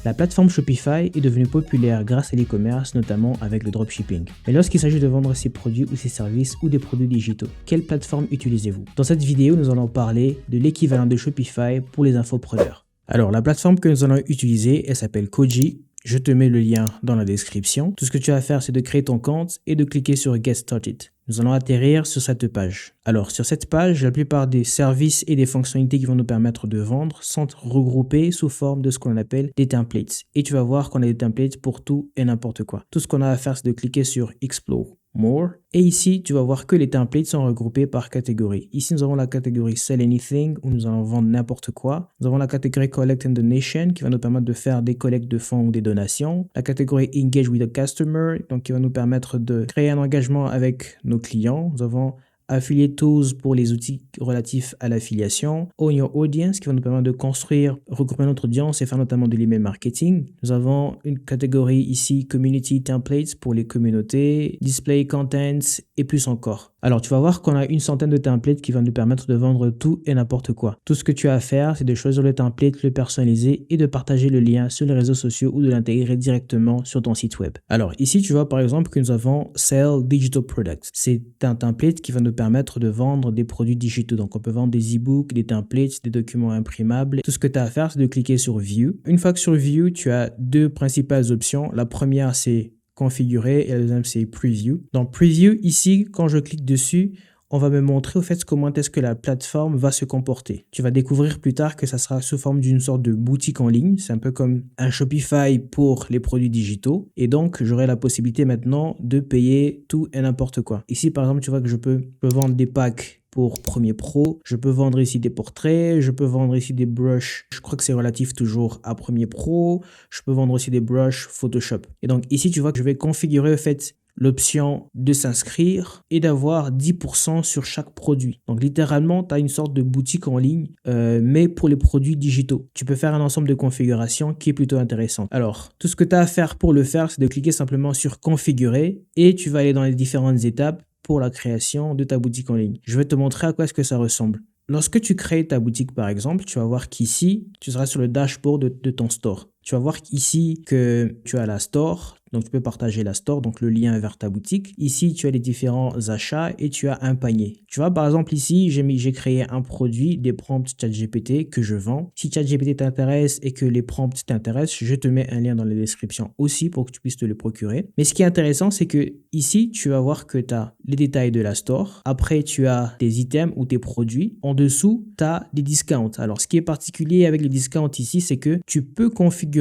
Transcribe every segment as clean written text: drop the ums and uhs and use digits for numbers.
La plateforme Shopify est devenue populaire grâce à l'e-commerce, notamment avec le dropshipping. Mais lorsqu'il s'agit de vendre ses produits ou ses services ou des produits digitaux, quelle plateforme utilisez-vous? Dans cette vidéo, nous allons parler de l'équivalent de Shopify pour les infopreneurs. Alors, la plateforme que nous allons utiliser, elle s'appelle Koji. Je te mets le lien dans la description. Tout ce que tu as à faire, c'est de créer ton compte et de cliquer sur Get Started. Nous allons atterrir sur cette page. Alors, sur cette page, la plupart des services et des fonctionnalités qui vont nous permettre de vendre sont regroupés sous forme de ce qu'on appelle des templates. Et tu vas voir qu'on a des templates pour tout et n'importe quoi. Tout ce qu'on a à faire, c'est de cliquer sur Explore More. Et ici, tu vas voir que les templates sont regroupés par catégorie. Ici, nous avons la catégorie Sell Anything, où nous allons vendre n'importe quoi. Nous avons la catégorie Collect and Donation, qui va nous permettre de faire des collectes de fonds ou des donations. La catégorie Engage with a Customer, donc qui va nous permettre de créer un engagement avec nos clients. Nous avons Affiliate Tools pour les outils relatifs à l'affiliation. Own Your Audience qui va nous permettre de construire, regrouper notre audience et faire notamment de l'email marketing. Nous avons une catégorie ici Community Templates pour les communautés, Display Contents et plus encore. Alors tu vas voir qu'on a une centaine de templates qui vont nous permettre de vendre tout et n'importe quoi. Tout ce que tu as à faire, c'est de choisir le template, le personnaliser et de partager le lien sur les réseaux sociaux ou de l'intégrer directement sur ton site web. Alors ici, tu vois par exemple que nous avons Sell Digital Products. C'est un template qui va nous permettre de vendre des produits digitaux. Donc on peut vendre des e-books, des templates, des documents imprimables. Tout ce que tu as à faire, c'est de cliquer sur View. Une fois que sur View, tu as deux principales options. La première, c'est configurer et la deuxième, c'est Preview. Dans Preview, ici, quand je clique dessus, on va me montrer au fait comment est-ce que la plateforme va se comporter. Tu vas découvrir plus tard que ça sera sous forme d'une sorte de boutique en ligne. C'est un peu comme un Shopify pour les produits digitaux. Et donc, j'aurai la possibilité maintenant de payer tout et n'importe quoi. Ici, par exemple, tu vois que je peux vendre des packs pour Premiere Pro. Je peux vendre ici des portraits. Je peux vendre ici des brushes. Je crois que c'est relatif toujours à Premiere Pro. Je peux vendre aussi des brushes Photoshop. Et donc, ici, tu vois que je vais configurer au fait l'option de s'inscrire et d'avoir 10% sur chaque produit. Donc littéralement, tu as une sorte de boutique en ligne, mais pour les produits digitaux. Tu peux faire un ensemble de configurations qui est plutôt intéressant. Alors, tout ce que tu as à faire pour le faire, c'est de cliquer simplement sur configurer et tu vas aller dans les différentes étapes pour la création de ta boutique en ligne. Je vais te montrer à quoi est-ce que ça ressemble. Lorsque tu crées ta boutique, par exemple, tu vas voir qu'ici, tu seras sur le dashboard de ton store. Tu vas voir ici que tu as la store, donc tu peux partager la store, donc le lien vers ta boutique. Ici, tu as les différents achats et tu as un panier. Tu vois, par exemple, ici, j'ai créé un produit, des prompts ChatGPT que je vends. Si ChatGPT t'intéresse et que les prompts t'intéressent, je te mets un lien dans la description aussi pour que tu puisses te le procurer. Mais ce qui est intéressant, c'est que ici, tu vas voir que tu as les détails de la store. Après, tu as tes items ou tes produits. En dessous, tu as des discounts. Alors, ce qui est particulier avec les discounts ici, c'est que tu peux configurer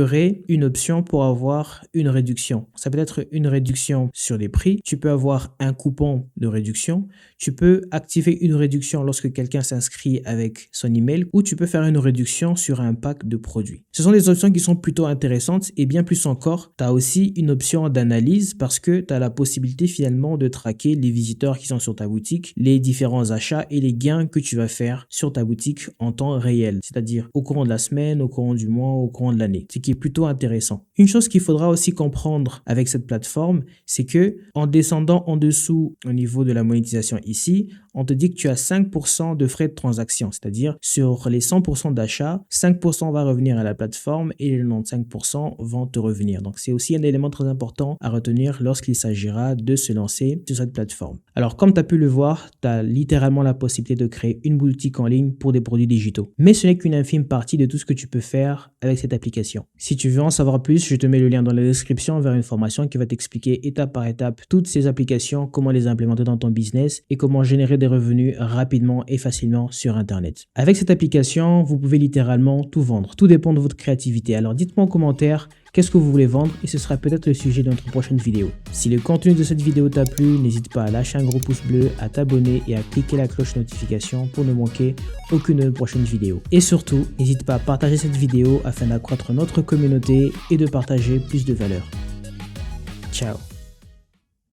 une option pour avoir une réduction. Ça peut être une réduction sur les prix. Tu peux avoir un coupon de réduction. Tu peux activer une réduction lorsque quelqu'un s'inscrit avec son email ou tu peux faire une réduction sur un pack de produits. Ce sont des options qui sont plutôt intéressantes et bien plus encore, tu as aussi une option d'analyse parce que tu as la possibilité finalement de traquer les visiteurs qui sont sur ta boutique, les différents achats et les gains que tu vas faire sur ta boutique en temps réel, c'est-à-dire au courant de la semaine, au courant du mois, au courant de l'année. Ce qui est plutôt intéressant. Une chose qu'il faudra aussi comprendre avec cette plateforme, c'est que en descendant en dessous au niveau de la monétisation ici, on te dit que tu as 5% de frais de transaction, c'est-à-dire sur les 100% d'achats, 5% va revenir à la plateforme et les 95% vont te revenir. Donc c'est aussi un élément très important à retenir lorsqu'il s'agira de se lancer sur cette plateforme. Alors comme tu as pu le voir, tu as littéralement la possibilité de créer une boutique en ligne pour des produits digitaux. Mais ce n'est qu'une infime partie de tout ce que tu peux faire avec cette application. Si tu veux en savoir plus, je te mets le lien dans la description vers une formation qui va t'expliquer étape par étape toutes ces applications, comment les implémenter dans ton business et comment générer des revenus rapidement et facilement sur Internet. Avec cette application, vous pouvez littéralement tout vendre. Tout dépend de votre créativité. Alors dites-moi en commentaire qu'est-ce que vous voulez vendre et ce sera peut-être le sujet de notre prochaine vidéo. Si le contenu de cette vidéo t'a plu, n'hésite pas à lâcher un gros pouce bleu, à t'abonner et à cliquer la cloche notification pour ne manquer aucune de nos prochaines vidéos. Et surtout, n'hésite pas à partager cette vidéo afin d'accroître notre communauté et de partager plus de valeur. Ciao.